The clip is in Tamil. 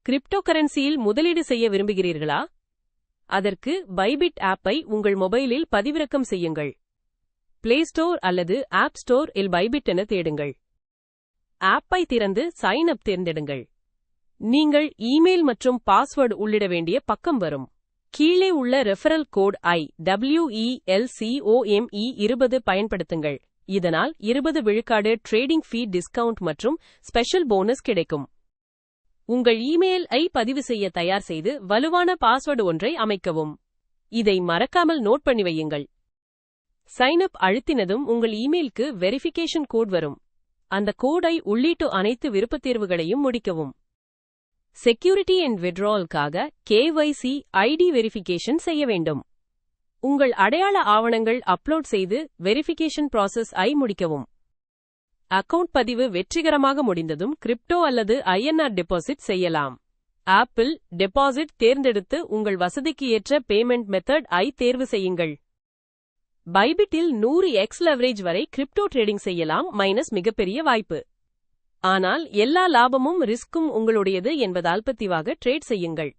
கிரிப்டோகரன்சியில் முதலீடு செய்ய விரும்புகிறீர்களா? அதற்கு பைபிட் ஆப்பை உங்கள் மொபைலில் பதிவிறக்கம் செய்யுங்கள். பிளே ஸ்டோர் அல்லது ஆப் ஸ்டோர் இல் பைபிட் என தேடுங்கள். ஆப்பை திறந்து சைன் அப் தேர்ந்தெடுங்கள். நீங்கள் இமெயில் மற்றும் பாஸ்வேர்டு உள்ளிட வேண்டிய பக்கம் வரும். கீழே உள்ள ரெஃபரல் கோட் IWELCOME20 பயன்படுத்துங்கள். இதனால் 20 விழுக்காடு ட்ரேடிங் ஃபீ டிஸ்கவுண்ட் மற்றும் ஸ்பெஷல் போனஸ் கிடைக்கும். உங்கள் இமெயில் பதிவு செய்ய தயார் செய்து வலுவான பாஸ்வேர்டு ஒன்றை அமைக்கவும். இதை மறக்காமல் நோட் பண்ணி வையுங்கள். சைன் அப் அழுத்தினதும் உங்கள் இமெயிலுக்கு வெரிஃபிகேஷன் கோட் வரும். அந்த கோடை உள்ளிட்டு அனைத்து விருப்பத்தேர்வுகளையும் முடிக்கவும். செக்யூரிட்டி அண்ட் வித்ட்ராவலுக்காக KYC ID வெரிஃபிகேஷன் செய்ய வேண்டும். உங்கள் அடையாள ஆவணங்கள் அப்லோட் செய்து வெரிஃபிகேஷன் ப்ராசஸ் முடிக்கவும். அக்கவுண்ட் பதிவு வெற்றிகரமாக முடிந்ததும் கிரிப்டோ அல்லது INR டெபாசிட் செய்யலாம். ஆப்பிள் டெபாசிட் தேர்ந்தெடுத்து உங்கள் வசதிக்கு ஏற்ற பேமெண்ட் மெத்தட் தேர்வு செய்யுங்கள். பைபிட்டில் 100x லெவரேஜ் வரை கிரிப்டோ ட்ரேடிங் செய்யலாம். மிகப்பெரிய வாய்ப்பு. ஆனால் எல்லா லாபமும் ரிஸ்க்கும் உங்களுடையது என்பதால் பத்திவாக ட்ரேட் செய்யுங்கள்.